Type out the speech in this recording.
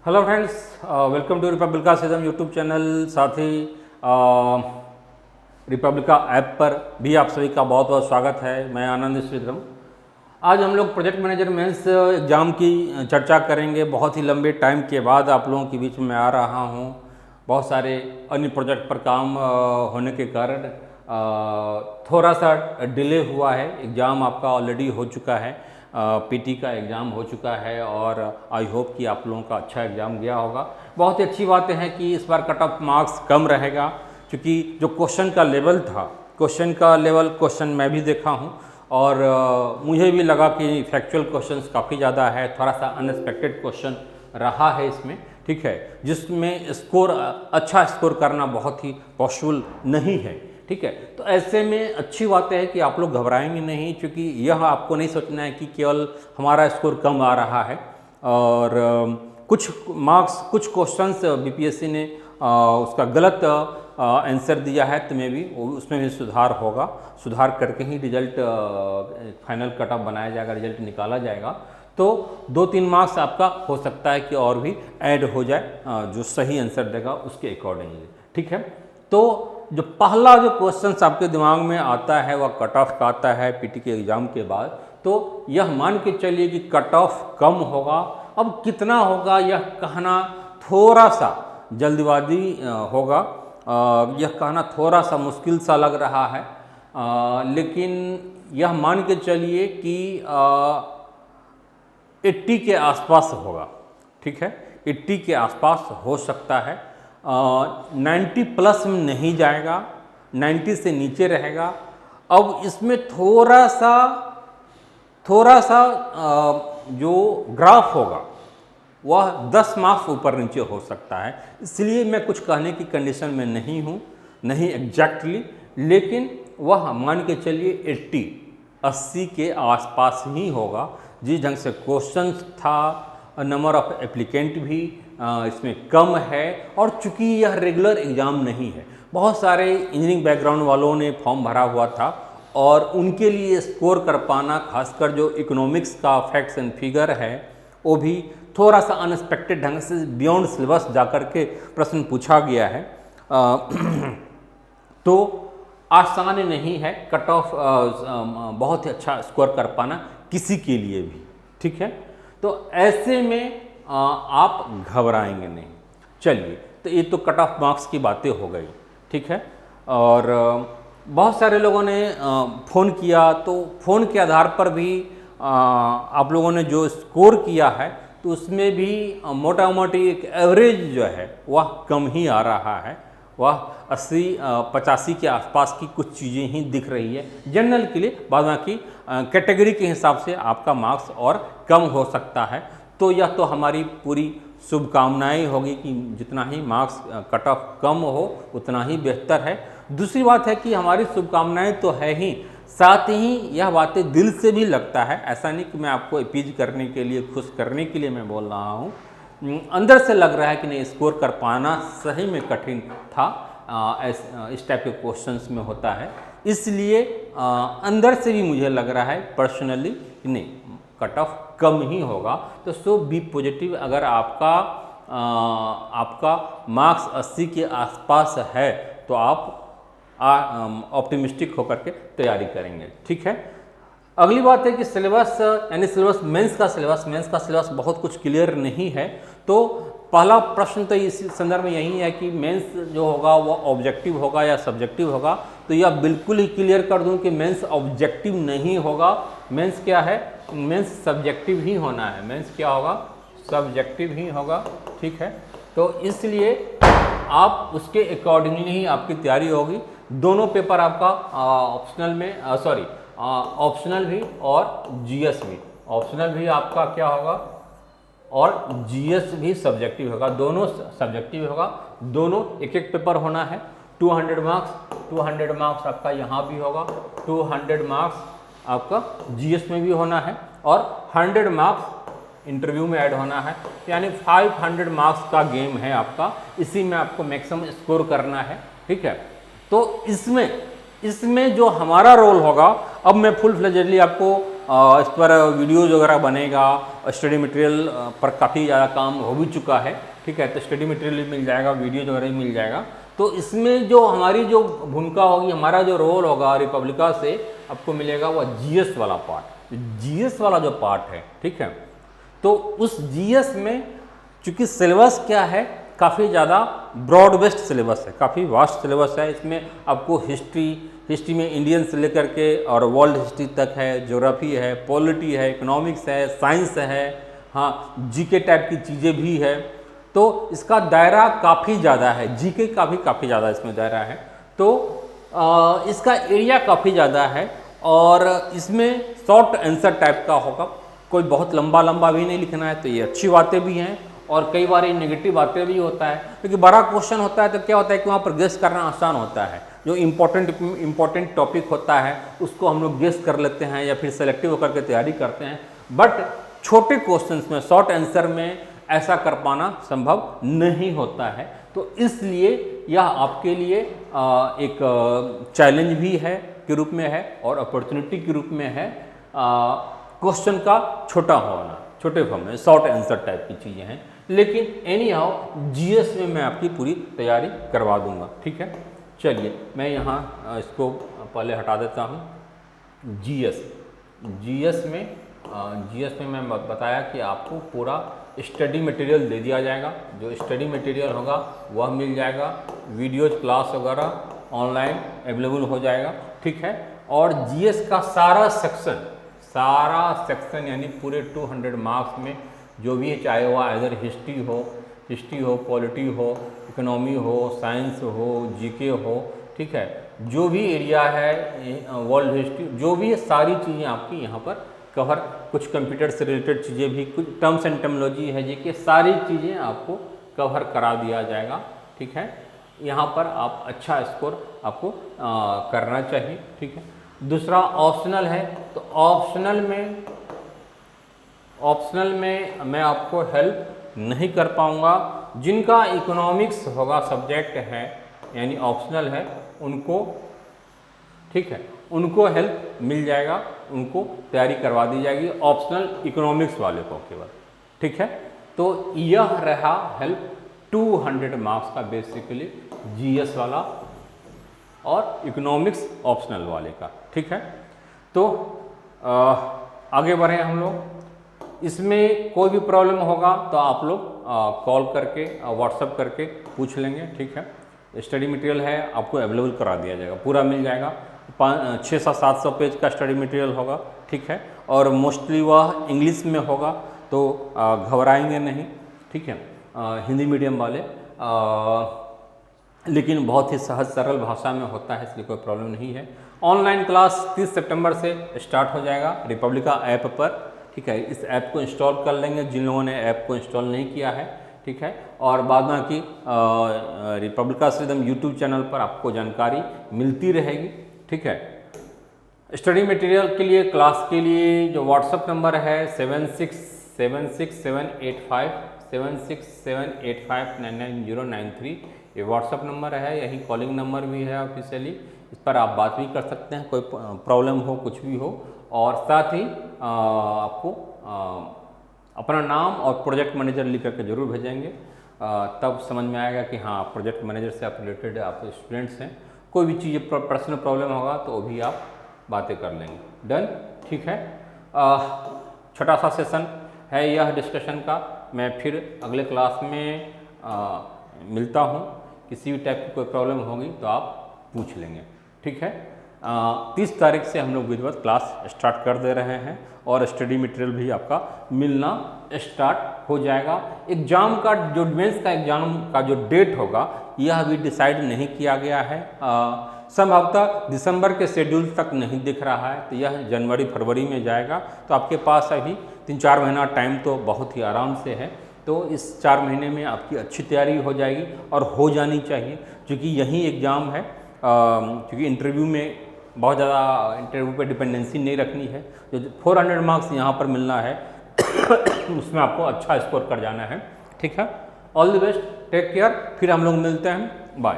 Hello friends, welcome to रिपब्लिका सिज्म YouTube channel. साथ ही रिपब्लिका ऐप पर भी आप सभी का बहुत बहुत स्वागत है। मैं आनंद श्रीधरम। आज हम लोग प्रोजेक्ट मैनेजर मेंस एग्ज़ाम की चर्चा करेंगे। बहुत ही लंबे टाइम के बाद आप लोगों के बीच में आ रहा हूँ। बहुत सारे अन्य प्रोजेक्ट पर काम होने के कारण थोड़ा सा डिले हुआ है। एग्ज़ाम आपका ऑलरेडी हो चुका है, पीटी का एग्ज़ाम हो चुका है और आई होप कि आप लोगों का अच्छा एग्ज़ाम गया होगा। बहुत ही अच्छी बात है कि इस बार कट ऑफ मार्क्स कम रहेगा, क्योंकि जो क्वेश्चन का लेवल था, क्वेश्चन मैं भी देखा हूँ और मुझे भी लगा कि फैक्चुअल क्वेश्चंस काफ़ी ज़्यादा है। थोड़ा सा अनएक्सपेक्टेड क्वेश्चन रहा है इसमें, ठीक है, जिसमें अच्छा स्कोर करना बहुत ही पॉसिबल नहीं है, ठीक है। तो ऐसे में अच्छी बात है कि आप लोग घबराएंगे नहीं, क्योंकि यह आपको नहीं सोचना है कि केवल हमारा स्कोर कम आ रहा है और कुछ क्वेश्चंस बीपीएससी ने उसका गलत आंसर दिया है, तो में भी उसमें भी सुधार होगा। सुधार करके ही रिजल्ट फाइनल कट ऑफ बनाया जाएगा, रिजल्ट निकाला जाएगा। तो 2-3 मार्क्स आपका हो सकता है कि और भी ऐड हो जाए, जो सही आंसर देगा उसके अकॉर्डिंगली, ठीक है। तो जो पहला जो क्वेश्चन आपके दिमाग में आता है वह कट ऑफ का आता है पीटी के एग्ज़ाम के बाद। तो यह मान के चलिए कि कट ऑफ कम होगा। अब कितना होगा यह कहना थोड़ा सा जल्दबाजी होगा, यह कहना थोड़ा सा मुश्किल सा लग रहा है, लेकिन यह मान के चलिए कि 80 के आसपास होगा, ठीक है। 80 के आसपास हो सकता है, 90 प्लस में नहीं जाएगा, 90 से नीचे रहेगा। अब इसमें थोड़ा सा जो ग्राफ होगा वह 10 मार्क्स ऊपर नीचे हो सकता है। इसलिए मैं कुछ कहने की कंडीशन में नहीं हूँ, नहीं एग्जैक्टली, लेकिन वह मान के चलिए 80 के आसपास ही होगा। जिस ढंग से क्वेश्चन था, नंबर ऑफ एप्लीकेंट भी इसमें कम है, और चूंकि यह रेगुलर एग्ज़ाम नहीं है, बहुत सारे इंजीनियरिंग बैकग्राउंड वालों ने फॉर्म भरा हुआ था और उनके लिए स्कोर कर पाना, खासकर जो इकोनॉमिक्स का फैक्ट्स एंड फिगर है, वो भी थोड़ा सा अनएक्सपेक्टेड ढंग से बियॉन्ड सिलेबस जाकर के प्रश्न पूछा गया है। तो आसान नहीं है कट ऑफ बहुत ही अच्छा स्कोर कर पाना किसी के लिए भी, ठीक है। तो ऐसे में आप घबराएंगे नहीं। चलिए, तो ये तो कट ऑफ मार्क्स की बातें हो गई, ठीक है। और बहुत सारे लोगों ने फ़ोन किया, तो फ़ोन के आधार पर भी आप लोगों ने जो स्कोर किया है, तो उसमें भी मोटा मोटी एक एवरेज जो है वह कम ही आ रहा है। वह 80-85 के आसपास की कुछ चीज़ें ही दिख रही है जनरल के लिए। बाद बाकी कैटेगरी के हिसाब से आपका मार्क्स और कम हो सकता है। तो यह तो हमारी पूरी शुभकामनाएं होगी कि जितना ही मार्क्स कट ऑफ कम हो उतना ही बेहतर है। दूसरी बात है कि हमारी शुभकामनाएं तो है ही, साथ ही यह बातें दिल से भी लगता है। ऐसा नहीं कि मैं आपको अपीज करने के लिए, खुश करने के लिए मैं बोल रहा हूँ, अंदर से लग रहा है कि नहीं, स्कोर कर पाना सही में कठिन था। इस टाइप के क्वेश्चंस में होता है, इसलिए अंदर से भी मुझे लग रहा है पर्सनली कि नहीं, कट ऑफ कम ही होगा। तो सो बी पॉजिटिव। अगर आपका मार्क्स 80 के आसपास है तो आप ऑप्टिमिस्टिक होकर के तैयारी करेंगे, ठीक है। अगली बात है कि सिलेबस, यानी सिलेबस मेंस का सिलेबस बहुत कुछ क्लियर नहीं है। तो पहला प्रश्न तो इस संदर्भ में यही है कि मेंस जो होगा वो ऑब्जेक्टिव होगा या सब्जेक्टिव होगा। तो यह बिल्कुल ही क्लियर कर दूं कि मेंस ऑब्जेक्टिव नहीं होगा। मेंस क्या है? मेंस सब्जेक्टिव ही होना है। मेंस क्या होगा? सब्जेक्टिव ही होगा, ठीक है। तो इसलिए आप उसके अकॉर्डिंगली ही आपकी तैयारी होगी। दोनों पेपर आपका ऑप्शनल में, ऑप्शनल भी और जीएस भी, ऑप्शनल भी आपका क्या होगा और जीएस भी सब्जेक्टिव होगा। दोनों सब्जेक्टिव होगा, दोनों एक एक पेपर होना है। 200 मार्क्स आपका यहाँ भी होगा, 200 मार्क्स आपका जीएस में भी होना है और 100 मार्क्स इंटरव्यू में ऐड होना है। यानी 500 मार्क्स का गेम है आपका। इसी में आपको मैक्सिमम स्कोर करना है, ठीक है। तो इसमें जो हमारा रोल होगा, अब मैं फुल फ्लेजेडली आपको इस पर वीडियोज़ वगैरह बनेगा, स्टडी मटेरियल पर काफ़ी ज़्यादा काम हो भी चुका है, ठीक है। तो स्टडी मटेरियल भी मिल जाएगा, वीडियोज़ वगैरह भी मिल जाएगा। तो इसमें जो हमारी जो भूमिका होगी, हमारा जो रोल होगा रिपब्लिका से आपको मिलेगा वह जीएस वाला पार्ट, जीएस वाला जो पार्ट है, ठीक है। तो उस जीएस में चूँकि सिलेबस क्या है, काफ़ी ज़्यादा ब्रॉड बेस्ड सिलेबस है, काफ़ी वास्ट सिलेबस है। इसमें आपको हिस्ट्री में इंडियन से लेकर के और वर्ल्ड हिस्ट्री तक है, ज्योग्राफी है, पॉलिटी है, इकोनॉमिक्स है, साइंस है, हाँ जीके टाइप की चीज़ें भी है। तो इसका दायरा काफ़ी ज़्यादा है, जीके का भी काफ़ी ज़्यादा इसमें दायरा है। तो इसका एरिया काफ़ी ज़्यादा है और इसमें शॉर्ट आंसर टाइप का होगा, कोई बहुत लंबा लंबा भी नहीं लिखना है। तो ये अच्छी बातें भी हैं और कई बार ये नेगेटिव बातें भी होता है, क्योंकि बड़ा क्वेश्चन होता है तो क्या होता है कि वहाँ पर गेस करना आसान होता है। जो इम्पोर्टेंट टॉपिक होता है उसको हम लोग गेस कर लेते हैं या फिर सेलेक्टिव होकर के तैयारी करते हैं। बट छोटे क्वेश्चंस में, शॉर्ट आंसर में ऐसा कर पाना संभव नहीं होता है। तो इसलिए यह आपके लिए एक चैलेंज भी है के रूप में है और अपॉर्चुनिटी के रूप में है। क्वेश्चन का छोटा होना, छोटे फॉर्म में शॉर्ट आंसर टाइप की चीज़ें हैं, लेकिन एनी हाउ जीएस में मैं आपकी पूरी तैयारी करवा दूंगा, ठीक है। चलिए मैं यहाँ इसको पहले हटा देता हूँ। जीएस में मैं बताया कि आपको पूरा स्टडी मटेरियल दे दिया जाएगा। जो स्टडी मटेरियल होगा वह मिल जाएगा, वीडियोज क्लास वगैरह ऑनलाइन अवेलेबल हो जाएगा, ठीक है। और जीएस का सारा सेक्शन यानी पूरे 200 मार्क्स में जो भी है, चाहे वह इधर हिस्ट्री हो, पॉलिटी हो, इकोनॉमी हो, साइंस हो, जीके हो, ठीक है, जो भी एरिया है, वर्ल्ड हिस्ट्री, जो भी है, सारी चीज़ें आपकी यहाँ पर कवर, कुछ कंप्यूटर से रिलेटेड चीज़ें भी, कुछ टर्म्स एंड टर्मिनोलॉजी है, ये कि सारी चीज़ें आपको कवर करा दिया जाएगा, ठीक है। यहाँ पर आप अच्छा स्कोर आपको करना चाहिए, ठीक है। दूसरा ऑप्शनल है, तो ऑप्शनल में मैं आपको हेल्प नहीं कर पाऊँगा। जिनका इकोनॉमिक्स होगा सब्जेक्ट है यानी ऑप्शनल है, उनको, ठीक है, उनको हेल्प मिल जाएगा, उनको तैयारी करवा दी जाएगी, ऑप्शनल इकोनॉमिक्स वाले को केवल, ठीक है। तो यह रहा हेल्प 200 मार्क्स का बेसिकली जीएस वाला और इकोनॉमिक्स ऑप्शनल वाले का, ठीक है। तो आगे बढ़ें हम लोग। इसमें कोई भी प्रॉब्लम होगा तो आप लोग कॉल करके, व्हाट्सएप करके पूछ लेंगे, ठीक है। स्टडी मटेरियल है आपको अवेलेबल करा दिया जाएगा, पूरा मिल जाएगा। 600-700 पेज का स्टडी मटेरियल होगा, ठीक है। और मोस्टली वह इंग्लिश में होगा, तो घबराएंगे नहीं, ठीक है, हिंदी मीडियम वाले, लेकिन बहुत ही सहज सरल भाषा में होता है, इसलिए कोई प्रॉब्लम नहीं है। ऑनलाइन क्लास 30 सितंबर से स्टार्ट हो जाएगा रिपब्लिका ऐप पर, ठीक है। इस ऐप को इंस्टॉल कर लेंगे जिन लोगों ने ऐप को इंस्टॉल नहीं किया है, ठीक है। और बाद में की रिपब्लिका से एकदम यूट्यूब चैनल पर आपको जानकारी मिलती रहेगी, ठीक है। स्टडी मटेरियल के लिए, क्लास के लिए जो व्हाट्सएप नंबर है 7678599093, ये व्हाट्सएप नंबर है, यही कॉलिंग नंबर भी है ऑफिशियली। इस पर आप बात भी कर सकते हैं, कोई प्रॉब्लम हो, कुछ भी हो। और साथ ही आपको अपना नाम और प्रोजेक्ट मैनेजर लिख करके जरूर भेजेंगे, तब समझ में आएगा कि हाँ प्रोजेक्ट मैनेजर से आप रिलेटेड आप स्टूडेंट्स हैं। कोई भी चीज़ पर्सनल प्रॉब्लम होगा तो वो भी आप बातें कर लेंगे। डन, ठीक है। छोटा सा सेशन है यह डिस्कशन का। मैं फिर अगले क्लास में मिलता हूँ। किसी भी टाइप की कोई प्रॉब्लम होगी तो आप पूछ लेंगे, ठीक है। 30 तारीख से हम लोग विधिवत क्लास स्टार्ट कर दे रहे हैं और स्टडी मटेरियल भी आपका मिलना स्टार्ट हो जाएगा। एग्ज़ाम का जो मेंस का एग्ज़ाम का जो डेट होगा यह अभी डिसाइड नहीं किया गया है। संभवतः दिसंबर के शेड्यूल तक नहीं दिख रहा है, तो यह जनवरी फरवरी में जाएगा। तो आपके पास अभी 3-4 महीना टाइम तो बहुत ही आराम से है। तो इस 4 महीने में आपकी अच्छी तैयारी हो जाएगी और हो जानी चाहिए, क्योंकि यही एग्ज़ाम है। क्योंकि इंटरव्यू में बहुत ज़्यादा इंटरव्यू पे डिपेंडेंसी नहीं रखनी है। जो 400 मार्क्स यहाँ पर मिलना है उसमें आपको अच्छा स्कोर कर जाना है, ठीक है। All the best, take care, फिर हम लोग मिलते हैं, बाय।